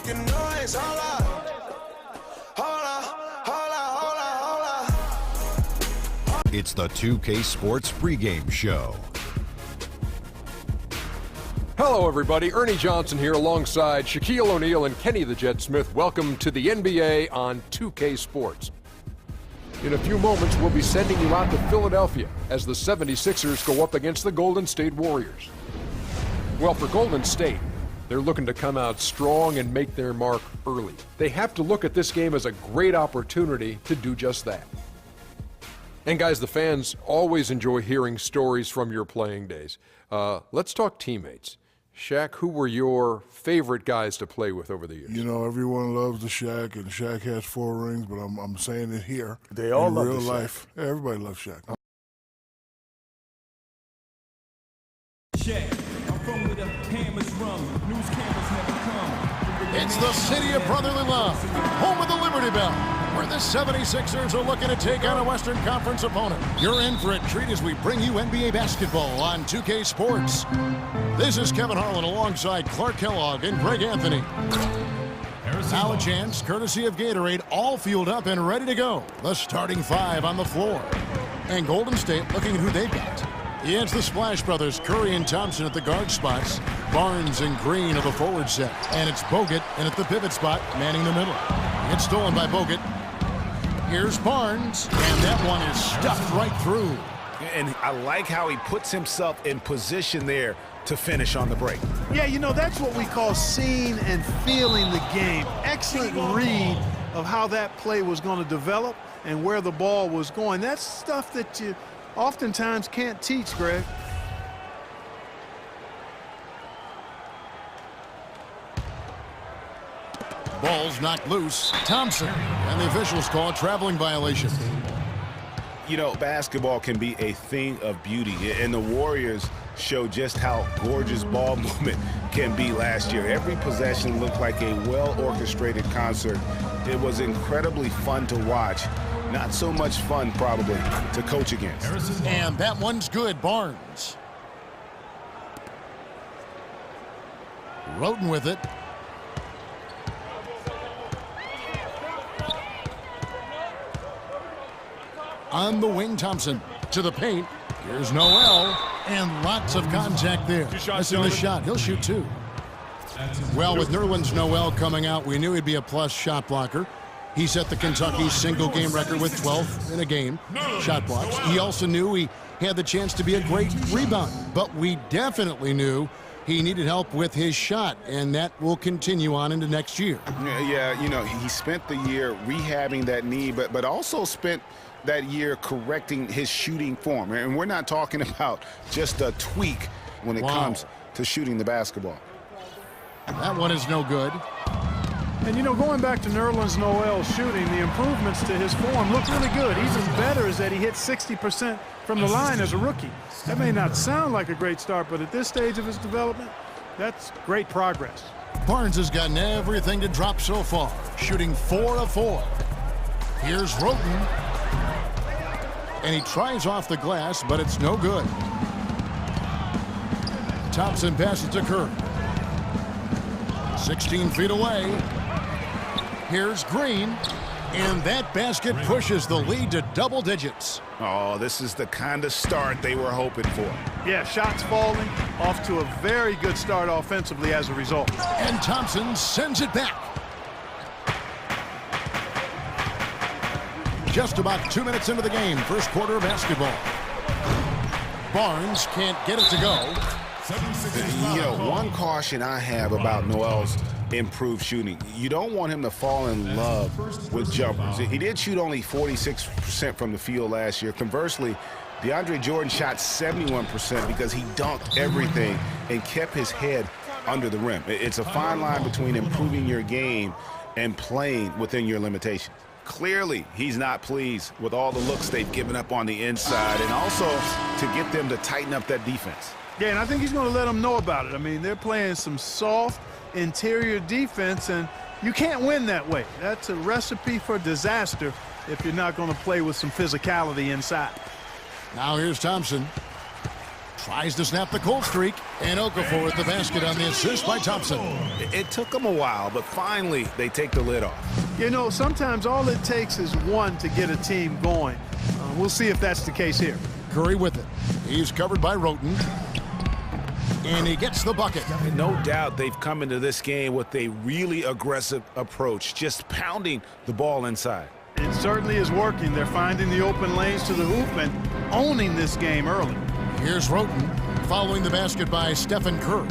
making noise. Hold up. It's the 2K Sports pregame show. Hello, everybody. Ernie Johnson here alongside Shaquille O'Neal and Kenny the Jet Smith. Welcome to the NBA on 2K Sports. In a few moments, we'll be sending you out to Philadelphia as the 76ers go up against the Golden State Warriors. Well, for Golden State, they're looking to come out strong and make their mark early. They have to look at this game as a great opportunity to do just that. And guys, the fans always enjoy hearing stories from your playing days. Let's talk teammates. Shaq, who were your favorite guys to play with over the years? You know, everyone loves the Shaq, and Shaq has 4 rings, but I'm saying it here. They all love real the life. Yeah, everybody loves Shaq. It's the city of brotherly love, home of the Liberty Bell, where the 76ers are looking to take on a Western Conference opponent. You're in for a treat as we bring you NBA basketball on 2K Sports. This is Kevin Harlan alongside Clark Kellogg and Greg Anthony. Now a chance, courtesy of Gatorade, all fueled up and ready to go. The starting 5 on the floor. And Golden State looking at who they've got. It's the Splash Brothers, Curry and Thompson at the guard spots. Barnes and Green of the forward set. And it's Bogut in at the pivot spot, manning the middle. It's stolen by Bogut. Here's Barnes, and that one is stuffed right through. And I like how he puts himself in position there to finish on the break. Yeah, you know, that's what we call seeing and feeling the game. Excellent read of how that play was going to develop and where the ball was going. That's stuff that you oftentimes can't teach, Greg. Ball's knocked loose. Thompson, and the officials call a traveling violation. You know, basketball can be a thing of beauty, and the Warriors show just how gorgeous ball movement can be last year. Every possession looked like a well-orchestrated concert. It was incredibly fun to watch. Not so much fun, probably, to coach against. And that one's good, Barnes. Roten with it. On the wing, Thompson to the paint. Here's Noel, and lots of contact there. Missing the shot. He'll shoot 2. Well, with Nerlens Noel coming out, we knew he'd be a plus shot blocker. He set the Kentucky single-game record with 12 in a game shot blocks. He also knew he had the chance to be a great rebounder, but we definitely knew he needed help with his shot, and that will continue on into next year. Yeah, you know, he spent the year rehabbing that knee, but also spent that year correcting his shooting form. And we're not talking about just a tweak when it comes to shooting the basketball. That one is no good. And, you know, going back to Nerlens Noel's shooting, the improvements to his form look really good. Even better is that he hit 60% from the line as a rookie. That may not sound like a great start, but at this stage of his development, that's great progress. Barnes has gotten everything to drop so far, shooting 4 of 4. Here's Roten. And he tries off the glass, but it's no good. Thompson passes to Curry. 16 feet away. Here's Green, and that basket pushes the lead to double digits. Oh, this is the kind of start they were hoping for. Yeah, shots falling, off to a very good start offensively as a result. And Thompson sends it back. Just about 2 minutes into the game, first quarter of basketball. Barnes can't get it to go. You know, one caution I have about Noel's improved shooting, you don't want him to fall in love with jumpers. He did shoot only 46% from the field last year. Conversely, DeAndre Jordan shot 71% because he dunked everything and kept his head under the rim. It's a fine line between improving your game and playing within your limitations. Clearly, he's not pleased with all the looks they've given up on the inside, and also to get them to tighten up that defense. Yeah, and I think he's going to let them know about it. I mean, they're playing some soft interior defense, and you can't win that way. That's a recipe for disaster if you're not going to play with some physicality inside. Now here's Thompson. Tries to snap the cold streak. And Okafor with the basket on the assist by Thompson. It took them a while, but finally they take the lid off. You know, sometimes all it takes is one to get a team going. We'll see if that's the case here. Curry with it. He's covered by Roten. And he gets the bucket. No doubt they've come into this game with a really aggressive approach, just pounding the ball inside. It certainly is working. They're finding the open lanes to the hoop and owning this game early. Here's Roten following the basket by Stephen Curry.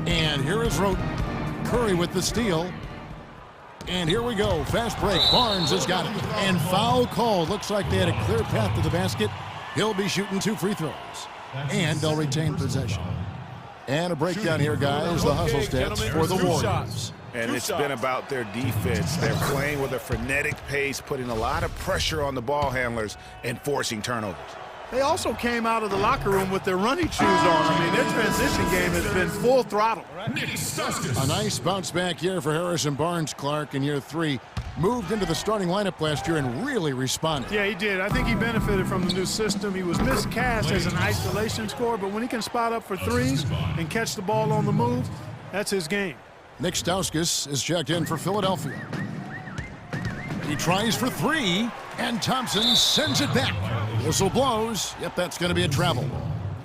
And here is Roten. Curry with the steal. And here we go. Fast break. Barnes has got it. And foul call. Looks like they had a clear path to the basket. He'll be shooting 2 free throws. And they'll retain possession. And a breakdown here, guys. The hustle stats for the Warriors. And it's been about their defense. They're playing with a frenetic pace, putting a lot of pressure on the ball handlers and forcing turnovers. They also came out of the locker room with their running shoes on. I mean, their transition game has been full throttle. A nice bounce back year for Harrison Barnes, Clark, in year 3. Moved into the starting lineup last year and really responded. Yeah, he did. I think he benefited from the new system. He was miscast as an isolation scorer, but when he can spot up for threes and catch the ball on the move, that's his game. Nick Stauskas is checked in for Philadelphia. He tries for 3, and Thompson sends it back. Whistle blows. Yep, that's going to be a travel.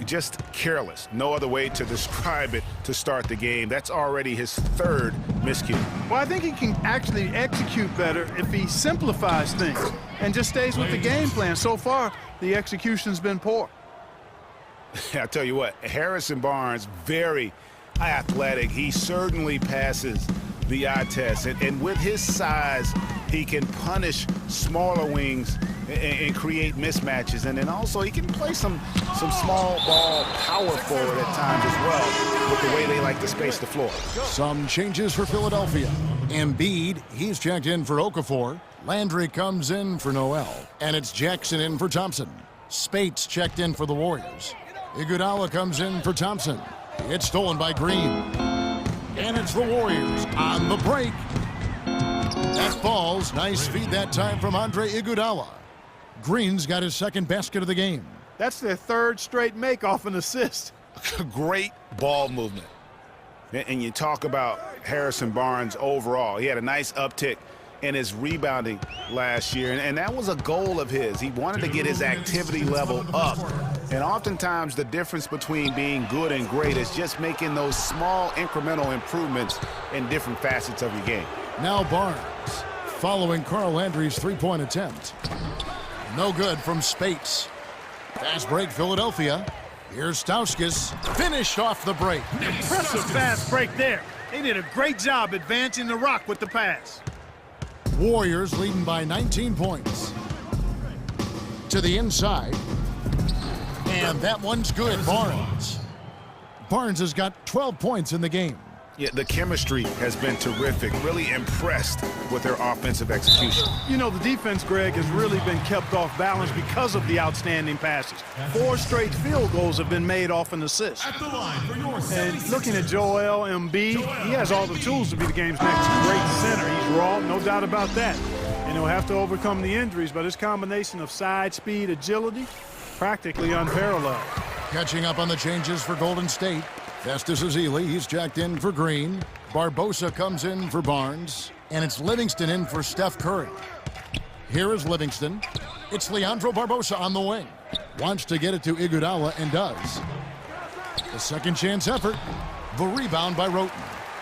Just careless. No other way to describe it to start the game. That's already his 3rd miscue. Well, I think he can actually execute better if he simplifies things and just stays with the game plan. So far, the execution's been poor. I tell you what, Harrison Barnes, very athletic. He certainly passes the eye test. And with his size, he can punish smaller wings and create mismatches. And then also he can play some small ball power forward at times as well with the way they like to space the floor. Some changes for Philadelphia. Embiid, he's checked in for Okafor. Landry comes in for Noel. And it's Jackson in for Thompson. Spates checked in for the Warriors. Iguodala comes in for Thompson. It's stolen by Green. And it's the Warriors on the break. That falls. Nice feed that time from Andre Iguodala. Green's got his 2nd basket of the game. That's their 3rd straight make off an assist. Great ball movement. And you talk about Harrison Barnes overall. He had a nice uptick in his rebounding last year, and that was a goal of his. He wanted to get his activity level up. And oftentimes the difference between being good and great is just making those small incremental improvements in different facets of your game. Now Barnes following Carl Landry's 3-point attempt. No good from Spates. Fast break Philadelphia. Here's Stauskas. Finished off the break. Impressive fast break there. They did a great job advancing the rock with the pass. Warriors leading by 19 points. To the inside. And that one's good. Barnes. Barnes has got 12 points in the game. Yeah, the chemistry has been terrific. Really impressed with their offensive execution. You know, the defense, Greg, has really been kept off balance because of the outstanding passes. 4 straight field goals have been made off an assist. And looking at Joel Embiid, he has all the tools to be the game's next great center. He's raw, no doubt about that. And he'll have to overcome the injuries, but his combination of side speed, agility, practically unparalleled. Catching up on the changes for Golden State. Festus Ezeli, he's jacked in for Green. Barbosa comes in for Barnes. And it's Livingston in for Steph Curry. Here is Livingston. It's Leandro Barbosa on the wing. Wants to get it to Iguodala and does. The second chance effort. The rebound by Roten.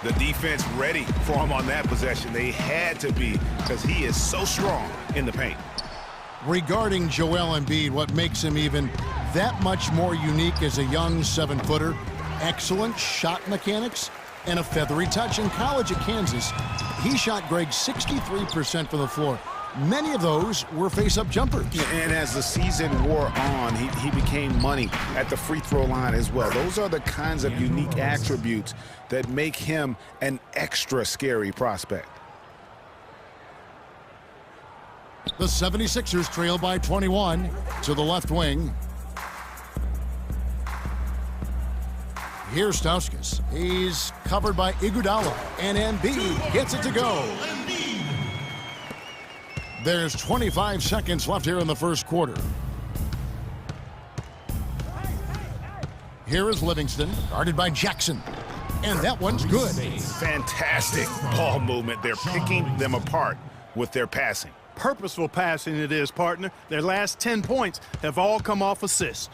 The defense ready for him on that possession. They had to be because he is so strong in the paint. Regarding Joel Embiid, what makes him even that much more unique as a young 7-footer, excellent shot mechanics and a feathery touch. In college at Kansas, he shot Greg 63% from the floor. Many of those were face-up jumpers. And as the season wore on, he became money at the free throw line as well. Those are the kinds of unique attributes that make him an extra scary prospect. The 76ers trail by 21 to the left wing. Here's Stauskas. He's covered by Iguodala, and Embiid gets it to go. There's 25 seconds left here in the first quarter. Here is Livingston, guarded by Jackson. And that one's good. Fantastic ball movement. They're picking them apart with their passing. Purposeful passing it is, partner. Their last 10 points have all come off assist.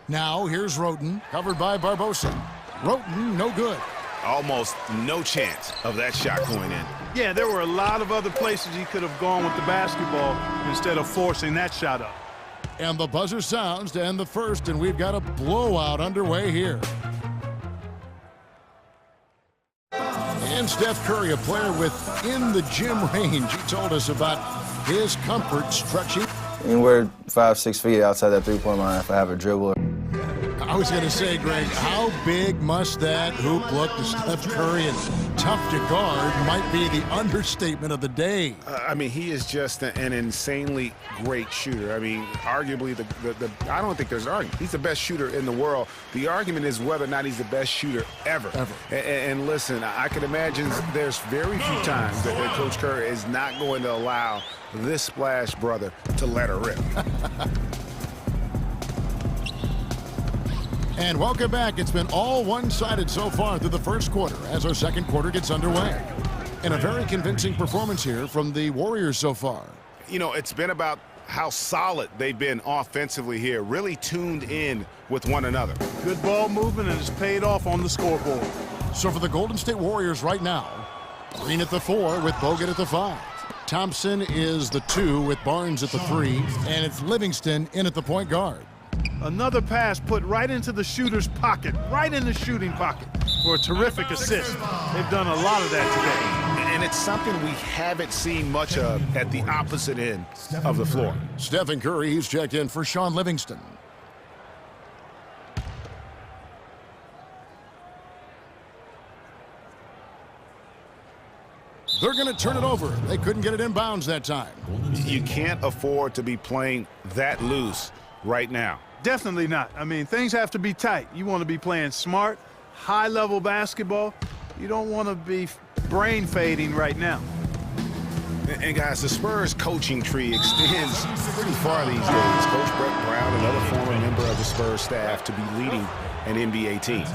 Now here's Roten, covered by Barbosa. Roten, no good. Almost no chance of that shot going in. Yeah, there were a lot of other places he could have gone with the basketball instead of forcing that shot up. And the buzzer sounds to end the first, and we've got a blowout underway here. And Steph Curry, a player within the gym range. He told us about his comfort stretching. Anywhere 5-6 feet outside that three-point line if I have a dribble. I was going to say, Greg, how big must that hoop look to Steph Curry? And tough to guard might be the understatement of the day. I mean, he is just an insanely great shooter. I mean, arguably, I don't think there's an argument. He's the best shooter in the world. The argument is whether or not he's the best shooter ever. And listen, I can imagine there's very few times that Coach Curry is not going to allow this splash brother to let her rip. And welcome back. It's been all one-sided so far through the first quarter as our second quarter gets underway. And a very convincing performance here from the Warriors so far. You know, it's been about how solid they've been offensively here, really tuned in with one another. Good ball movement, and it's paid off on the scoreboard. So for the Golden State Warriors right now, Green at the 4 with Bogut at the 5. Thompson is the 2 with Barnes at the 3, and it's Livingston in at the point guard. Another pass put right into the shooter's pocket, right in the shooting pocket for a terrific assist. They've done a lot of that today. And it's something we haven't seen much of at the opposite end of the floor. Stephen Curry, he's checked in for Sean Livingston. They're going to turn it over. They couldn't get it inbounds that time. You can't afford to be playing that loose right now. Definitely not. I mean, things have to be tight. You want to be playing smart, high-level basketball. You don't want to be brain fading right now. And guys, the Spurs coaching tree extends pretty far these days. Coach Brett Brown, another former member of the Spurs staff, to be leading an NBA team.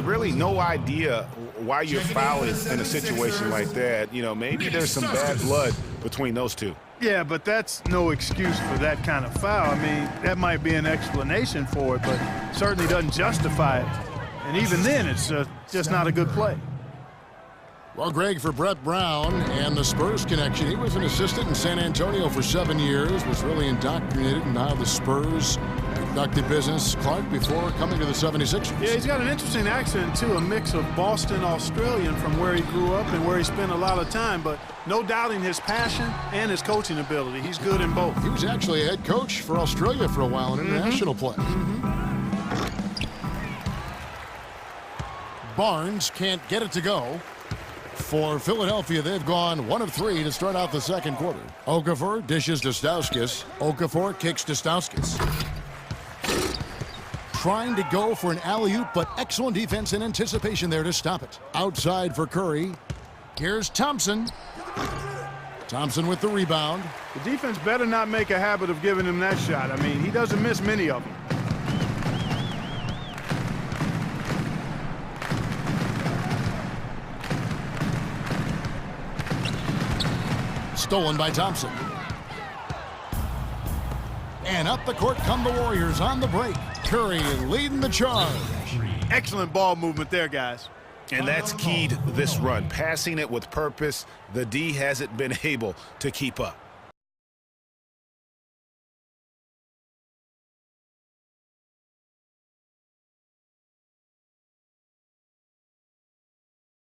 Really no idea why you're fouling in a situation like that. You know, maybe there's some bad blood between those two. Yeah, but that's no excuse for that kind of foul. I mean, that might be an explanation for it, but certainly doesn't justify it. And even then, it's just not a good play. Well, Greg, for Brett Brown and the Spurs connection, he was an assistant in San Antonio for 7 years, was really indoctrinated in how the Spurs conducted business, Clark, before coming to the 76ers. Yeah, he's got an interesting accent, too, a mix of Boston Australian from where he grew up and where he spent a lot of time, but no doubting his passion and his coaching ability. He's good in both. He was actually a head coach for Australia for a while in international play. Barnes can't get it to go. For Philadelphia, they've gone 1 of 3 to start out the second quarter. Okafor dishes to Stauskas. Okafor kicks to Stauskas. Trying to go for an alley-oop, but excellent defense and anticipation there to stop it. Outside for Curry. Here's Thompson. Thompson with the rebound. The defense better not make a habit of giving him that shot. I mean, he doesn't miss many of them. Stolen by Thompson. And up the court come the Warriors on the break. Curry leading the charge. Excellent ball movement there, guys. And that's keyed this run. Passing it with purpose. The D hasn't been able to keep up.